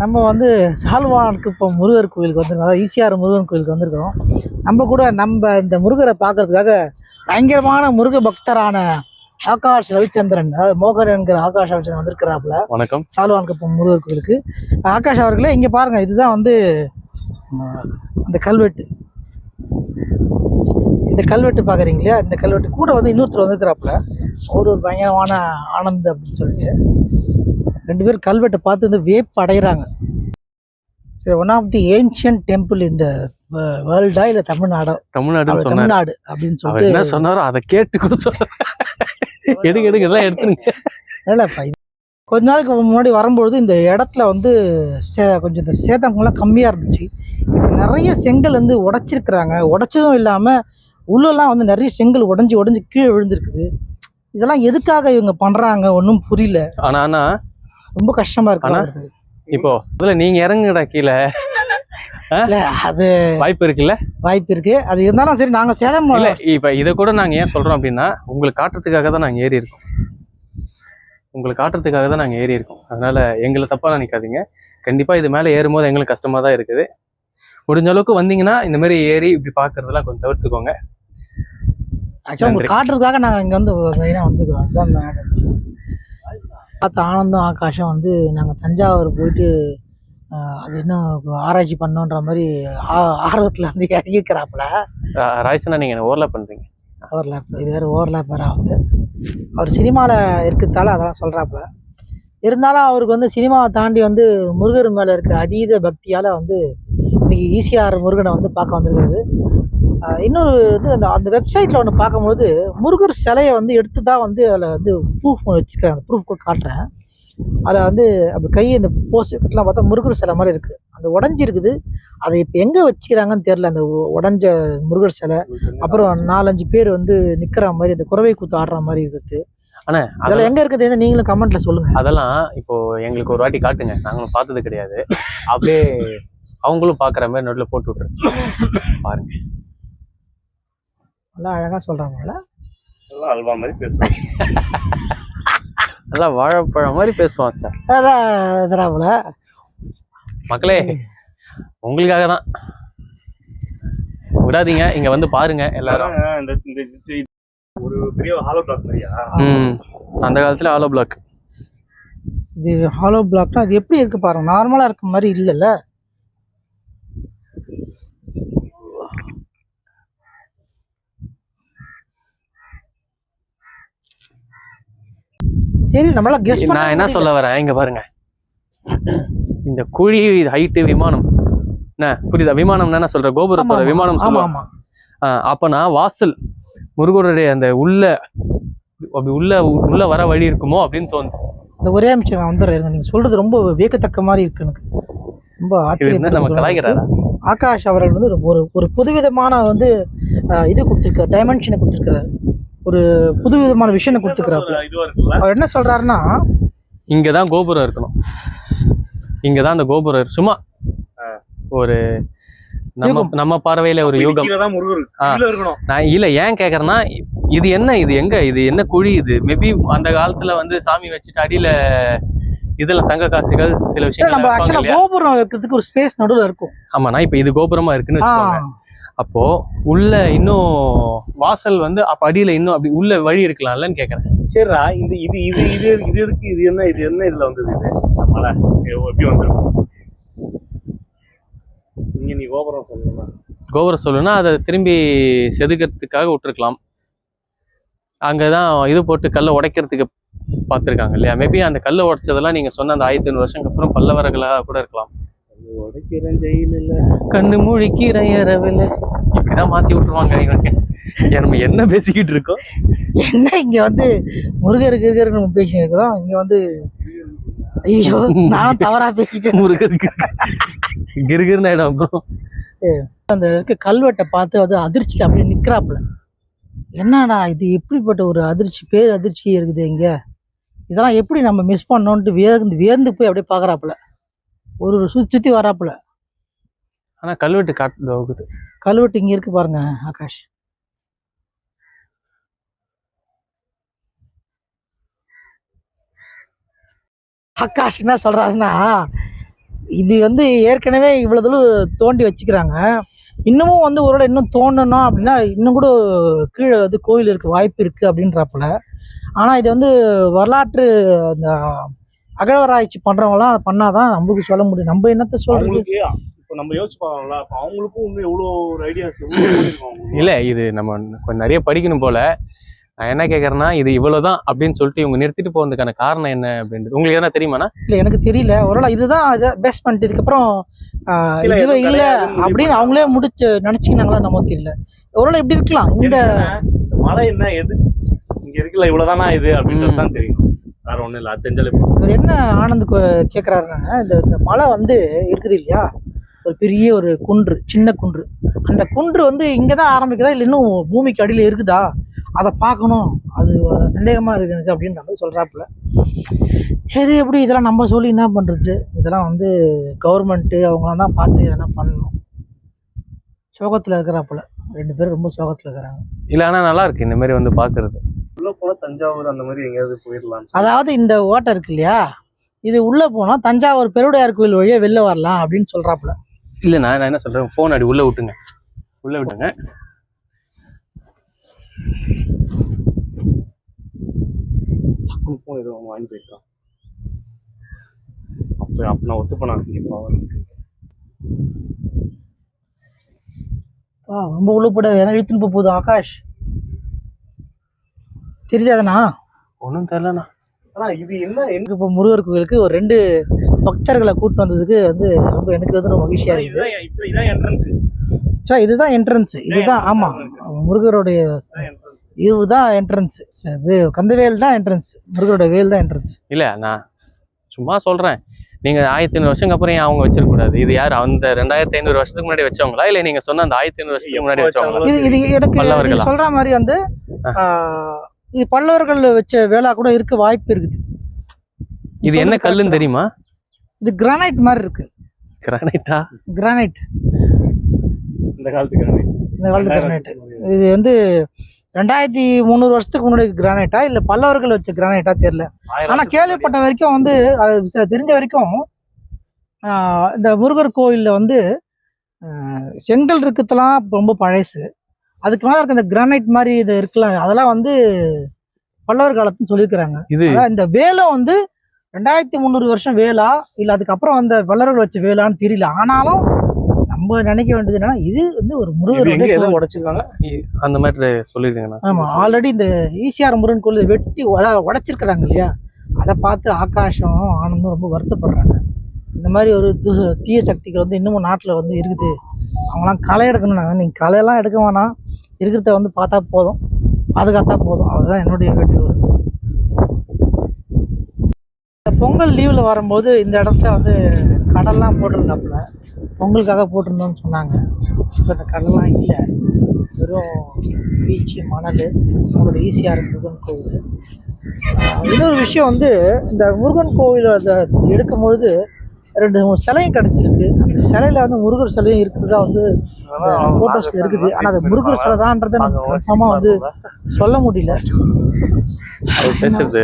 நம்ம வந்து சால்வானுக்கு இப்போ முருகர் கோயிலுக்கு வந்திருக்கோம். அதாவது ஈசிஆர் முருகன் கோயிலுக்கு வந்திருக்கோம். நம்ம கூட இந்த முருகரை பார்க்கறதுக்காக பயங்கரமான முருக பக்தரான ஆகாஷ் ரவிச்சந்திரன், அதாவது மோகன் என்கிற ஆகாஷ் ரவிச்சந்திரன் வந்திருக்கிறாப்புல. வணக்கம். சால்வானுக்கு இப்போ முருகர் கோயிலுக்கு. ஆகாஷ் அவர்களே, இங்கே பாருங்கள், இதுதான் வந்து இந்த கல்வெட்டு. இந்த கல்வெட்டு பார்க்குறீங்க இல்லையா? இந்த கல்வெட்டு கூட வந்து இன்னொருத்தர் வந்திருக்கிறாப்புல. ஒரு பயங்கரமான ஆனந்த் அப்படின்னு சொல்லிட்டு ரெண்டு பேரும் கல்வெட்டை பார்த்து வந்து வேப்பு அடைகிறாங்க. One of the ancient temple இந்த வேர்ல்டா இல்லை தமிழ்நாடு அப்படின்னு சொல்லிட்டு என்ன சொன்னாரோ அதை கேட்டு கூட எடுத்துருங்க. இல்லைப்பா, கொஞ்ச நாளுக்கு முன்னாடி வரும்பொழுது இந்த இடத்துல வந்து கொஞ்சம் இந்த சேதங்கள்லாம் கம்மியாக இருந்துச்சு. நிறைய செங்கல் வந்து உடைச்சிருக்கிறாங்க. உடைச்சதும் இல்லாமல் உள்ளெல்லாம் வந்து நிறைய செங்கல் உடஞ்சி கீழே விழுந்திருக்குது. இதெல்லாம் எதுக்காக இவங்க பண்ணுறாங்க ஒன்றும் புரியல. ஆனால் ரொம்ப கஷ்டமாக இருக்கு. இப்போ அதுல நீங்க இறங்குடா கீழே. அது வாய்ப்பு இருக்குல்ல? வாய்ப்பு இருக்கு. அது இருந்தாலும் சரி, நாங்க சேதம் இல்ல. இப்ப இதை கூட நாங்க ஏன் சொல்றோம் அப்படின்னா, உங்களுக்கு காட்டுறதுக்காக தான் நாங்க ஏறி இருக்கோம். அதனால எங்களை தப்பா நினைக்காதீங்க. கண்டிப்பா இது மேல ஏறும்போது எங்களுக்கு கஷ்டமா தான் இருக்குது. முடிஞ்ச அளவுக்கு வந்தீங்கன்னா இந்த மாதிரி ஏறி இப்படி பாக்குறதெல்லாம் கொஞ்சம் தவிர்த்துக்கோங்க. ஆக்சுவலா உங்களுக்கு காட்டுறதுக்காக நாங்க இங்க வந்து மெயினா வந்துக்கிறோம். அதுதான் பார்த்த ஆனந்தும் ஆகாஷும் வந்து நாங்கள் தஞ்சாவூர் போயிட்டு அது இன்னும் ஆராய்ச்சி பண்ணோன்ற மாதிரி ஆர்வத்தில் வந்து இறங்கிக்கிறாப்புல. ராய்சனா நீங்கள் ஓவர்லேப் பண்ணுறீங்க. இது வேறு ஓவர்லேப் வேறு ஆகுது. அவர் சினிமாவில் இருக்கிறதால அதெல்லாம் சொல்கிறாப்புல. இருந்தாலும் அவருக்கு வந்து சினிமாவை தாண்டி வந்து முருகர் மேலே இருக்கிற அதீத பக்தியால் வந்து இன்னைக்கு ஈசிஆர் முருகனை வந்து பார்க்க வந்திருக்காரு. இன்னொரு இது அந்த வெப்சைட்டில் ஒன்று பார்க்கும்போது முருகர் சிலையை வந்து எடுத்து தான் வந்து அதில் வந்து ப்ரூஃப் வச்சுக்கிறேன். அந்த ப்ரூஃப் கூட காட்டுறேன். அதில் வந்து அப்படி கை இந்த போஸ்ட் வைக்கிறதுலாம் பார்த்தா முருகர் சிலை மாதிரி இருக்குது. அந்த உடஞ்சிருக்குது. அதை இப்போ எங்கே வச்சுக்கிறாங்கன்னு தெரில. அந்த உடஞ்ச முருகர் சிலை, அப்புறம் 4-5 பேர் வந்து நிற்கிற மாதிரி அந்த குறவை கூத்து ஆடுற மாதிரி இருக்குது. ஆனால் அதெல்லாம் எங்கே இருக்குது நீங்களும் கமெண்ட்டில் சொல்லுங்கள். அதெல்லாம் இப்போது எங்களுக்கு ஒரு வாட்டி காட்டுங்க. நாங்களும் பார்த்தது கிடையாது. அப்படியே அவங்களும் பார்க்குற மாதிரி நோட்டில் போட்டு விட்ருங்க பாருங்க. நல்லா அழகாக சொல்கிறாங்களா? நல்லா அல்வா மாதிரி பேசுவாங்க. நல்லா வாழைப்பழம் மாதிரி பேசுவான் சார். சராப்புல மக்களே, உங்களுக்காக தான் விடாதீங்க. இங்க வந்து பாருங்க எல்லாரும். ஒரு பெரிய ஹாலோ பிளாக் மாதிரியா? அந்த காலத்துல ஹாலோ பிளாக். இது ஹாலோ பிளாக்னா அது எப்படி இருக்கு பாருங்க. நார்மலா இருக்க மாதிரி இல்லைல்ல. சரி, நம்மளால கெஸ் பண்ண. நான் என்ன சொல்ல வரேன், இங்க பாருங்க. இந்த குழி ஹைட்டு விமானம் என்ன புரியுதா? விமானம் என்ன சொல்ற? கோபுரத்தோட விமானம் சொல்லுவாங்க. அப்பனா வாசல் முருகருடைய அந்த உள்ள அப்படி உள்ள வர வழி இருக்குமோ அப்படின்னு தோணுது. இந்த ஒரே நிமிஷம் நான் வந்துடுறேன். நீங்க சொல்றது ரொம்ப வியக்கத்தக்க மாதிரி இருக்கு. எனக்கு ரொம்ப ஆச்சரியம். நம்ம கலாய்க்கிறாரா? ஆகாஷ் அவர்கள் வந்து ஒரு புதுவிதமான வந்து இது கொடுத்துருக்காரு, டைமென்ஷனை கொடுத்துருக்காரு. ஒரு புதுவிதமான விஷயம் கொடுத்துக்கிறாரு. அவர் என்ன சொல்றாருன்னா, இங்கதான் கோபுரம் இருக்கணும். இங்கதான் அந்த கோபுரம் சும்மா ஒரு நம்ம பார்வையில ஒரு யுகம். நான் இல்ல ஏன் கேக்குறேன்னா, இது என்ன, இது எங்க, இது என்ன குழி இது? மேபி அந்த காலத்துல வந்து சாமி வச்சுட்டு அடியில இதுல தங்க காசுகள் சில விஷயங்கள் கோபுரம் வைக்கிறதுக்கு ஒரு ஸ்பேஸ் நடுவில் இருக்கும். ஆமாண்ணா, இப்ப இது கோபுரமா இருக்குன்னு வச்சுக்கோங்க. அப்போ உள்ள இன்னும் வாசல் வந்து அப்ப அடியில இன்னும் அப்படி உள்ள வழி இருக்கலாம்லன்னு கேக்குறேன். சரிடா, இந்த இது இது இது இது இருக்கு. இது என்ன இதுல வந்தது? இது நம்மள எப்படி வந்திருக்கும்? இங்க நீ கோபுரம் சொல்லணும்னா அதை திரும்பி செதுக்கிறதுக்காக விட்டுருக்கலாம். அங்கதான் இது போட்டு கல்லை உடைக்கிறதுக்கு பார்த்துருக்காங்க இல்லையா? மேபி அந்த கல்லை உடைச்சதெல்லாம் நீங்க சொன்ன அந்த 1500 வருஷத்துக்கு அப்புறம் பல்லவர்களாக கூட இருக்கலாம். உடைக்கிறேன் ஜெயில் இல்ல, கண்ணு முழிக்கிறேன் இரவில், இப்படிதான் மாத்தி விட்டுருவாங்க இவங்க. நம்ம என்ன பேசிக்கிட்டு இருக்கோம்? என்ன இங்க வந்து முருகருக்கு நம்ம பேசிட்டு இருக்கிறோம். இங்க வந்து ஐயோ நான் தவறா பேசிட்டேன். முருகருக்கு கிருகிருன்னு ஆயிடும். அப்புறம் அந்த இருக்க கல்வெட்டை பார்த்து அது அதிர்ச்சியில் அப்படியே நிற்கிறாப்புல. என்னடா இது, எப்படிப்பட்ட ஒரு பேர் அதிர்ச்சி இருக்குது இங்க, இதெல்லாம் எப்படி நம்ம மிஸ் பண்ணோன்ட்டு வியந்து போய் அப்படியே பார்க்குறாப்புல. ஒரு சுற்றி வராப்புல. ஆனா கல்வெட்டு காட்டுது. கல்வெட்டு இங்க இருக்கு பாருங்க ஆகாஷ். ஆகாஷ் என்ன சொல்றாருன்னா, இது வந்து ஏற்கனவே இவ்வளோ தூரம் தோண்டி வச்சுக்கிறாங்க. இன்னமும் வந்து ஒருவேளை இன்னும் தோண்டணும் அப்படின்னா இன்னும் கூட கீழே வந்து கோயில் இருக்க வாய்ப்பு இருக்குது அப்படின்றப்பல. ஆனால் இது வந்து வரலாற்று அந்த அகழ்வாராய்ச்சி பண்ணுறவங்களாம் அதை பண்ணாதான் நம்மளுக்கு சொல்ல முடியும். நம்ம என்னத்த சொல்றது? இப்போ நம்ம யோசிச்சு பார்க்கலாம்ல, அப்போ அவங்களுக்கும் இன்னும் எவ்வளோ ஒரு ஐடியாஸ் இல்லை, இது நம்ம கொஞ்சம் நிறைய படிக்கணும் போல. நான் என்ன கேட்குறேன்னா, இது இவ்வளோதான் அப்படின்னு சொல்லிட்டு இவங்க நிறுத்திட்டு போகிறதுக்கான காரணம் என்ன அப்படின்றது உங்களுக்கு எதனா தெரியுமாண்ணா? இல்லை, எனக்கு தெரியல. ஒருவேளை இதுதான் பேஸ்மெண்ட், இதுக்கப்புறம் இதுவே இல்லை அப்படின்னு அவங்களே முடிச்சு நினச்சிக்கினாங்களா நம்ம தெரியல. ஒருவேளை இப்படி இருக்கலாம். இந்த மழை என்ன எது இங்க இருக்குல்ல இவ்வளவுதானா இது அப்படின்றது தான் தெரியும். வேற ஒண்ணும் இல்லை. அது தெரிஞ்சாலே இவர் என்ன ஆனந்த் கேட்குறாருனாங்க, இந்த மலை வந்து இருக்குது இல்லையா, ஒரு பெரிய ஒரு குன்று, சின்ன குன்று. அந்த குன்று வந்து இங்கே தான் ஆரம்பிக்குதா இல்லை இன்னும் பூமிக்கு அடியில் இருக்குதா, அதை பார்க்கணும், அது சந்தேகமாக இருக்குது எனக்கு அப்படின்ற மாதிரி சொல்கிறாப்புல. இது எப்படி இதெல்லாம் நம்ம சொல்லி என்ன பண்ணுறது? இதெல்லாம் வந்து கவர்மெண்ட்டு அவங்களாம் தான் பார்த்து இதெல்லாம் பண்ணணும். சோகத்தில் இருக்கிறாப்புல, 2 பேரும் ரொம்ப சோகத்தில் இருக்கிறாங்க. இல்லை, ஆனால் நல்லா இருக்கு இந்த மாதிரி வந்து பார்க்கறது. உள்ள போல தஞ்சாவூர் அந்த மாதிரி எங்கேயாவது போயிடலாம். அதாவது இந்த ஓட்டை இருக்கு இல்லையா, இது உள்ளே போனால் தஞ்சாவூர் பெருவுடையார் கோயில் வழியாக வெளில வரலாம் அப்படின்னு சொல்கிறாப்புல. இல்லை, நான் என்ன சொல்கிறேன், ஃபோன் அடி உள்ளே விட்டுங்க, உள்ளே விட்டுங்க. ஃபோன் எதுவும் வாங்கி போயிட்டான். அப்போ நான் ஒத்து பண்ண ரொம்ப உள்ள போட ஏன்னா இழுத்துன்னு போகுது. ஆகாஷ் தெரியாதுண்ணா? ஒன்றும் தெரிலண்ணா. ஆனால் இது என்ன எனக்கு இப்போ முருகர் கோயிலுக்கு ஒரு 2 பக்தர்களை கூட்டு வந்ததுக்கு வந்து ரொம்ப எனக்கு வந்து ரொம்ப மகிழ்ச்சியாக இருக்குது. இதுதான் என்ட்ரன்ஸ். சார் இதுதான் என்ட்ரன்ஸ், இதுதான். ஆமாம், முருகருடைய இதுதான் என்ட்ரன்ஸ். கந்தவேல் தான் என்ட்ரன்ஸ், முருகரோட வேல் தான் என்ட்ரன்ஸ். இல்லை, நான் சும்மா சொல்கிறேன். நீங்கள் 1500 வருஷம் அப்புறம் ஏன் அவங்க வச்சிருக்கக்கூடாது? இது யார் அந்த 2500 வருஷத்துக்கு முன்னாடி வச்சவங்களா, இல்லை நீங்கள் சொன்ன அந்த 1500 வருஷத்துக்கு முன்னாடி வச்சவங்களா? இது எனக்கு சொல்கிற மாதிரி வந்து இது பல்லவர்கள் வச்ச வேளா கூட இருக்க வாய்ப்பு இருக்குது. இது என்ன கல்லுன்னு தெரியுமா? இது கிரானைட் மாதிரி இருக்கு. கிரானைட்டா? கிரானைட், இந்த காலத்து கிரானைட். இது வந்து 2300 வருஷத்துக்கு முன்னாடி கிரானைட்டா இல்லை பல்லவர்கள் வச்ச கிரானைட்டா தெரியல. ஆனால் கேள்விப்பட்ட வரைக்கும் வந்து அது தெரிஞ்ச வரைக்கும் இந்த முருகர் கோயிலில் வந்து செங்கல் இருக்கிறதுலாம் ரொம்ப பழசு. அதுக்கு மேலே இருக்க இந்த கிரானைட் மாதிரி இது இருக்கலாம், அதெல்லாம் வந்து பல்லவர் காலத்துன்னு சொல்லியிருக்கிறாங்க. இந்த வேலம் வந்து 2300 வருஷம் வேலா இல்லை அதுக்கப்புறம் அந்த பல்லவர்கள் வச்ச வேளான்னு தெரியல. ஆனாலும் நம்ம நினைக்க வேண்டியது என்னன்னா, இது வந்து ஒரு முருகர் உடைச்சிருக்காங்க அந்த மாதிரி சொல்லிருக்கீங்களா? ஆமா, ஆல்ரெடி இந்த ஈசிஆர் முருகன் கோயில் வெட்டி உடைச்சிருக்கிறாங்க இல்லையா, அதை பார்த்து ஆகாஷம் ஆனந்தும் ரொம்ப வருத்தப்படுறாங்க. இந்த மாதிரி ஒரு தீய சக்திகள் வந்து இன்னமும் நாட்டில் வந்து இருக்குது, அவங்களாம் களை எடுக்கணும்னாங்க. நீங்கள் களையெல்லாம் எடுக்க வேணாம், இருக்கிறத வந்து பார்த்தா போதும், பாதுகாத்தா போதும், அதுதான் என்னுடைய வேண்டுகோள். பொங்கல் லீவில் வரும்போது இந்த இடத்துல வந்து கடல்லாம் போட்டிருந்தாப்புல, பொங்கலுக்காக போட்டிருந்தோம்னு சொன்னாங்க. இப்போ இந்த கடல்லாம் இல்லை, வெறும் பீச்சு, மணல், அவங்களோட ஈசிஆர் முருகன் கோவில். இன்னொரு விஷயம் வந்து இந்த முருகன் கோவில் அதை எடுக்கும் பொழுது 2 சிலையும் கிடச்சிருக்கு. அந்த சிலையில் வந்து முருகர் சிலையும் இருக்கிறதா வந்து ஃபோட்டோஸில் இருக்குது. ஆனால் அது முருகர் சிலை தான்றதை நம்ம கன்ஃபார்மாக வந்து சொல்ல முடியல. பேசுறது